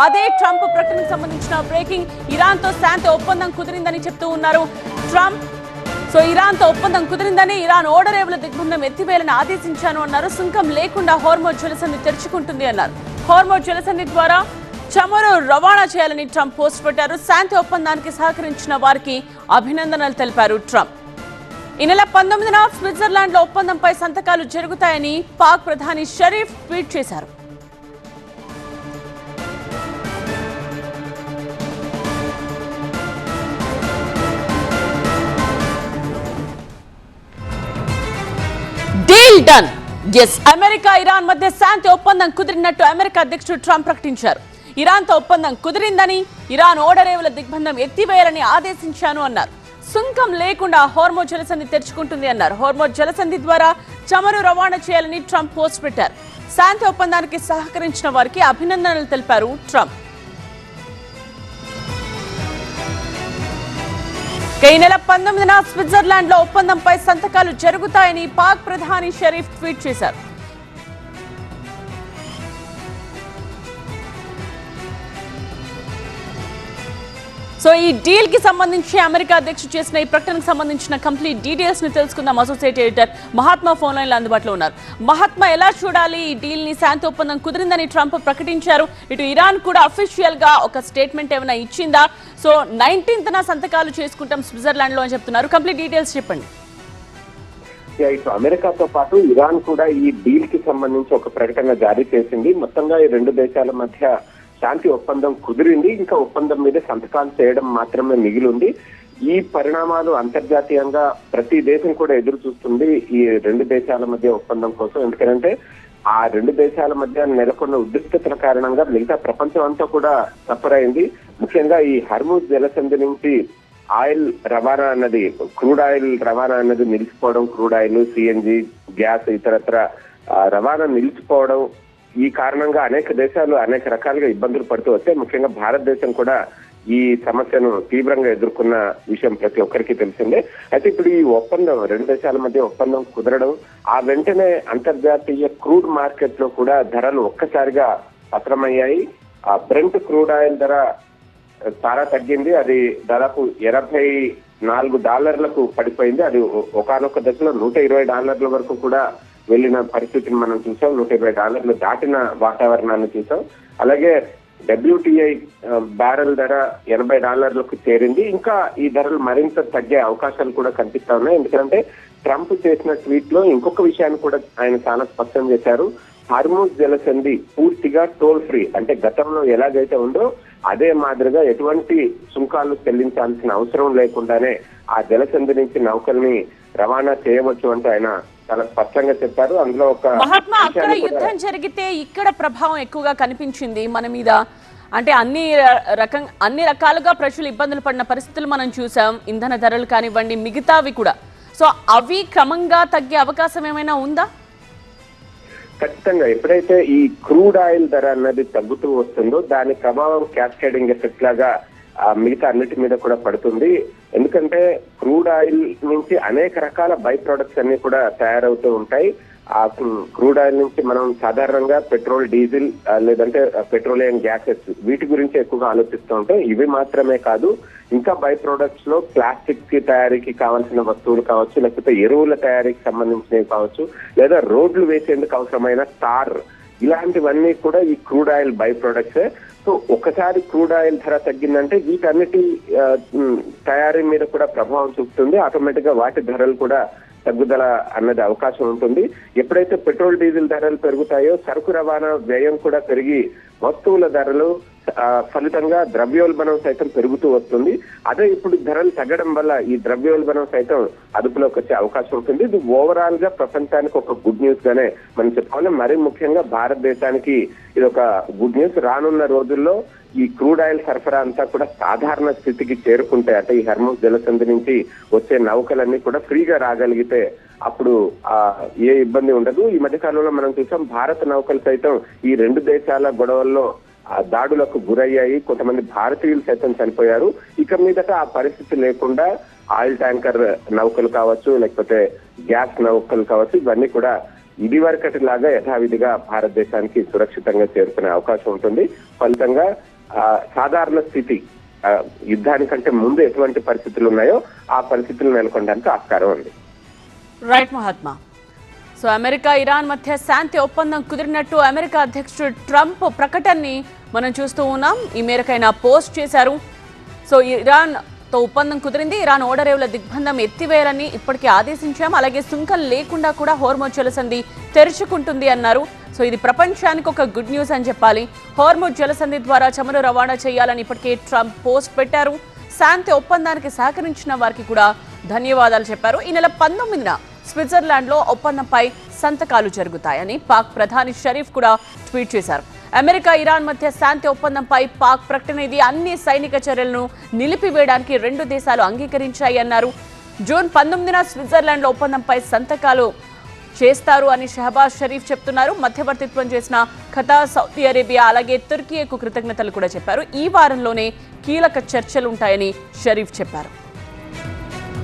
అదే ట్రంప్ ప్రకటనకు సంబంధించిన బ్రేకింగ్. ఇరాన్ తో శాంతి ఒప్పందం కుదిరిందని చెప్తూ ఉన్నారు ట్రంప్. సో ఇరాన్ తో ఒప్పందం కుదిరిందని, ఇరాన్ ఓడరేవుల దిగ్బంధం ఎత్తివేయాలని ఆదేశించాను అన్నారు. సుంకం లేకుండా హోర్మోజ్ జలసంధి తెరుచుకుంటుంది అన్నారు. హోర్మోజ్ జలసంధి ద్వారా చమురు రవాణా చేయాలని ట్రంప్ పోస్ట్ పెట్టారు. శాంతి ఒప్పందానికి సహకరించిన వారికి అభినందనలు తెలిపారు ట్రంప్. ఈ నెల 19న స్విట్జర్లాండ్ లో ఒప్పందంపై సంతకాలు జరుగుతాయని పాక్ ప్రధాని షరీఫ్ ట్వీట్ చేశారు. Deal done. Yes, America Iran మధ్య శాంతి ఒప్పందం కుదిరినట్టు అమెరికా అధ్యక్షుడు ట్రంప్ ప్రకటించారు. ఇరాన్ తో ఒప్పందం కుదిరిందని, ఇరాన్ ఓడరేవుల దిగ్బంధం ఎత్తివేయాలని ఆదేశించాను అన్నారు. సుంకం లేకుండా హోర్మోజ్ జలసంధి తెరుచుకుంటుంది అన్నారు. హోర్మోజ్ జలసంధి ద్వారా చమురు రవాణా చేయాలని ట్రంప్ పోస్ట్ పెట్టారు. శాంతి ఒప్పందానికి సహకరించిన వారికి అభినందనలు తెలిపారు ట్రంప్. ఈ నెల 19న స్విట్జర్లాండ్ లో ఒప్పందంపై సంతకాలు జరుగుతాయని పాక్ ప్రధాని షరీఫ్ ట్వీట్ చేశారు. సో ఈ డీల్ కి సంబంధించి అమెరికా అధ్యక్షుడు చేసిన ఈ ప్రకటనకు సంబంధించిన కంప్లీట్ డీటెయిల్స్ ని తెలుసుకుందాం. Associate editor Mahatma phone line లో అందుబాటులో ఉన్నారు. మహాత్మా, ఎలా చూడాలి ఈ డీల్ ని? శాంతి ఒప్పందం కుదిరిందని ట్రంప్ ప్రకటించారు. ఇటు ఇరాన్ కూడా అఫీషియల్ గా ఒక స్టేట్మెంట్ ఏమైనా ఇచ్చిందా? సో 19న సంతకాలు చేసుకుంటాం స్విట్జర్లాండ్ లో అని చెప్తున్నారు. కంప్లీట్ డీటెయిల్స్ చెప్పండి. ఇటు అమెరికాతో పాటు ఇరాన్ కూడా ఈ డీల్ కి సంబంధించి ఒక ప్రకటన జారీ చేసింది. మొత్తంగా ఈ రెండు దేశాల మధ్య శాంతి ఒప్పందం కుదిరింది. ఇంకా ఒప్పందం మీద సంతకాలు చేయడం మాత్రమే మిగిలింది. ఈ పరిణామాలు అంతర్జాతీయంగా ప్రతి దేశం కూడా ఎదురు చూస్తుంది ఈ రెండు దేశాల మధ్య ఒప్పందం కోసం. ఎందుకంటే ఆ రెండు దేశాల మధ్య నెలకొన్న ఉద్రిక్తతల కారణంగా మిగతా ప్రపంచం అంతా కూడా సఫర్ అయింది. ముఖ్యంగా ఈ హర్మూజ్ జలసంధి నుంచి ఆయిల్ రవాణా అన్నది, క్రూడ్ ఆయిల్ రవాణా అన్నది నిలిచిపోవడం, క్రూడ్ ఆయిల్, సిఎన్జి, గ్యాస్, ఇతరత్ర రవాణా నిలిచిపోవడం, ఈ కారణంగా అనేక దేశాలు అనేక రకాలుగా ఇబ్బందులు పడుతూ వస్తే ముఖ్యంగా భారతదేశం కూడా ఈ సమస్యను తీవ్రంగా ఎదుర్కొన్న విషయం ప్రతి ఒక్కరికి తెలిసిందే. అయితే ఇప్పుడు ఈ ఒప్పందం, రెండు దేశాల మధ్య ఒప్పందం కుదరడం, ఆ వెంటనే అంతర్జాతీయ క్రూడ్ మార్కెట్ లో కూడా ధరలు ఒక్కసారిగా పతనమయ్యాయి. ఆ బ్రెంట్ క్రూడ్ ఆయిల్ ధర చాలా తగ్గింది. అది దాదాపు $84 పడిపోయింది. అది ఒకానొక దశలో $120 వరకు కూడా వెళ్లిన పరిస్థితిని మనం చూసాం. $120 దాటిన వాతావరణాన్ని చూసాం. అలాగే WTI బ్యారెల్ ధర $80 చేరింది. ఇంకా ఈ ధరలు మరింత తగ్గే అవకాశాలు కూడా కనిపిస్తా ఉన్నాయి. ఎందుకంటే ట్రంప్ చేసిన ట్వీట్ లో ఇంకొక విషయాన్ని కూడా ఆయన చాలా స్పష్టం చేశారు. హర్మూజ్ జలసంధి పూర్తిగా టోల్ ఫ్రీ, అంటే గతంలో ఎలాగైతే ఉందో అదే మాదిరిగా ఎటువంటి సుంకాలు చెల్లించాల్సిన అవసరం లేకుండానే ఆ జలసంధి నుంచి నౌకల్ని రవాణా చేయవచ్చు అంటే ఆయన చాలా స్పష్టంగా చెప్పారు. అందులో ఒక మహాత్మా, అక్కడ యుద్ధం జరిగితే ఇక్కడ ప్రభావం ఎక్కువగా కనిపించింది మన మీద. అంటే అన్ని రకాలుగా ప్రజలు ఇబ్బందులు పడిన పరిస్థితులు మనం చూసాం. ఇంధన ధరలు కానివ్వండి, మిగతావి కూడా. సో అవి క్రమంగా తగ్గే అవకాశం ఏమైనా ఉందా? ఖచ్చితంగా. ఎప్పుడైతే ఈ క్రూడ్ ఆయిల్ ధర అన్నది తగ్గుతూ వస్తుందో దాని ప్రభావం క్యాస్కేడింగ్ ఎఫెక్ట్ లాగా మిగతా అన్నిటి మీద కూడా పడుతుంది. ఎందుకంటే క్రూడ్ ఆయిల్ నుంచి అనేక రకాల బై ప్రొడక్ట్స్ అన్ని కూడా తయారవుతూ ఉంటాయి. ఆ క్రూడ్ ఆయిల్ నుంచి మనం సాధారణంగా పెట్రోల్, డీజిల్, లేదంటే పెట్రోలియం గ్యాసెస్, వీటి గురించి ఎక్కువగా ఆలోచిస్తూ ఉంటాం. ఇవి మాత్రమే కాదు, ఇంకా బై ప్రొడక్ట్స్ లో ప్లాస్టిక్ కి తయారీకి కావాల్సిన వస్తువులు కావచ్చు, లేకపోతే ఎరువుల తయారీకి సంబంధించినవి కావచ్చు, లేదా రోడ్లు వేసేందుకు అవసరమైన తార్, ఇలాంటివన్నీ కూడా ఈ క్రూడ్ ఆయిల్ బై ప్రొడక్ట్సే. సో ఒకసారి క్రూడ్ ఆయిల్ ధర తగ్గిందంటే వీటన్నిటి తయారీ మీద కూడా ప్రభావం చూపుతుంది. ఆటోమేటిక్ గా వాటి ధరలు కూడా తగ్గుదల అన్నది అవకాశం ఉంటుంది. ఎప్పుడైతే పెట్రోల్, డీజిల్ ధరలు పెరుగుతాయో సరుకు రవాణా వ్యయం కూడా పెరిగి వస్తువుల ధరలు ఫలితంగా ద్రవ్యోల్బణం సైతం పెరుగుతూ వస్తుంది. అదే ఇప్పుడు ధరలు తగ్గడం వల్ల ఈ ద్రవ్యోల్బణం సైతం అదుపులోకి వచ్చే అవకాశం ఉంటుంది. ఇది ఓవరాల్ గా ప్రపంచానికి ఒక గుడ్ న్యూస్ గానే మనం చెప్పుకోవాలి. మరీ ముఖ్యంగా భారతదేశానికి ఇది ఒక గుడ్ న్యూస్. రానున్న రోజుల్లో ఈ క్రూడ్ ఆయిల్ సరఫరా అంతా కూడా సాధారణ స్థితికి చేరుకుంటే, అంటే ఈ హర్మూజ్ జలసంధి నుంచి వచ్చే నౌకలన్నీ కూడా ఫ్రీగా రాగలిగితే అప్పుడు ఏ ఇబ్బంది ఉండదు. ఈ మధ్య కాలంలో మనం చూసాం భారత నౌకలు సైతం ఈ రెండు దేశాల గొడవల్లో దాడులకు గురయ్యాయి. కొంతమంది భారతీయులు సైతం చనిపోయారు. ఇక మీదట ఆ పరిస్థితి లేకుండా ఆయిల్ ట్యాంకర్ నౌకలు కావచ్చు, లేకపోతే గ్యాస్ నౌకలు కావచ్చు, ఇవన్నీ కూడా ఇది వరకటి లాగా యథావిధిగా భారతదేశానికి సురక్షితంగా చేరుకునే అవకాశం ఉంటుంది. ఫలితంగా సాధారణ స్థితి, యుద్ధానికంటే ముందు ఎటువంటి పరిస్థితులు ఉన్నాయో ఆ పరిస్థితులు నెలకొనడానికి ఆస్కారం ఉంది. Right Mahatma. So America Iran మధ్య శాంతి ఒప్పందం కుదిరినట్టు అమెరికా అధ్యక్షుడు ట్రంప్ ప్రకటనని మనం చూస్తూ ఉన్నాం. ఈ మేరకైనా పోస్ట్ చేశారు. సో ఇరాన్తో ఒప్పందం కుదిరింది, ఇరాన్ ఓడరేవుల దిగ్బంధం ఎత్తివేయాలని ఇప్పటికే ఆదేశించాం, అలాగే సుంకం లేకుండా కూడా హోర్ముజ్ జలసంధి తెరుచుకుంటుంది అన్నారు. సో ఇది ప్రపంచానికి ఒక గుడ్ న్యూస్ అని చెప్పాలి. హోర్ముజ్ జలసంధి ద్వారా చమురు రవాణా చేయాలని ఇప్పటికే ట్రంప్ పోస్ట్ పెట్టారు. శాంతి ఒప్పందానికి సహకరించిన వారికి కూడా ధన్యవాదాలు చెప్పారు. ఈ నెల 19న స్విట్జర్లాండ్లో ఒప్పందంపై సంతకాలు జరుగుతాయని పాక్ ప్రధాని షరీఫ్ కూడా ట్వీట్ చేశారు. అమెరికా ఇరాన్ మధ్య శాంతి ఒప్పందంపై పాక్ ప్రకటన ఇది. అన్ని సైనిక చర్యలను నిలిపివేయడానికి రెండు దేశాలు అంగీకరించాయి అన్నారు. జూన్ 19న స్విట్జర్లాండ్లో ఒప్పందంపై సంతకాలు చేస్తారు అని షహబాజ్ షరీఫ్ చెప్తున్నారు. మధ్యవర్తిత్వం చేసిన ఖతార్, సౌదీ అరేబియా అలాగే తుర్కీకు కృతజ్ఞతలు కూడా చెప్పారు. ఈ వారంలోనే కీలక చర్చలు ఉంటాయని షరీఫ్ చెప్పారు.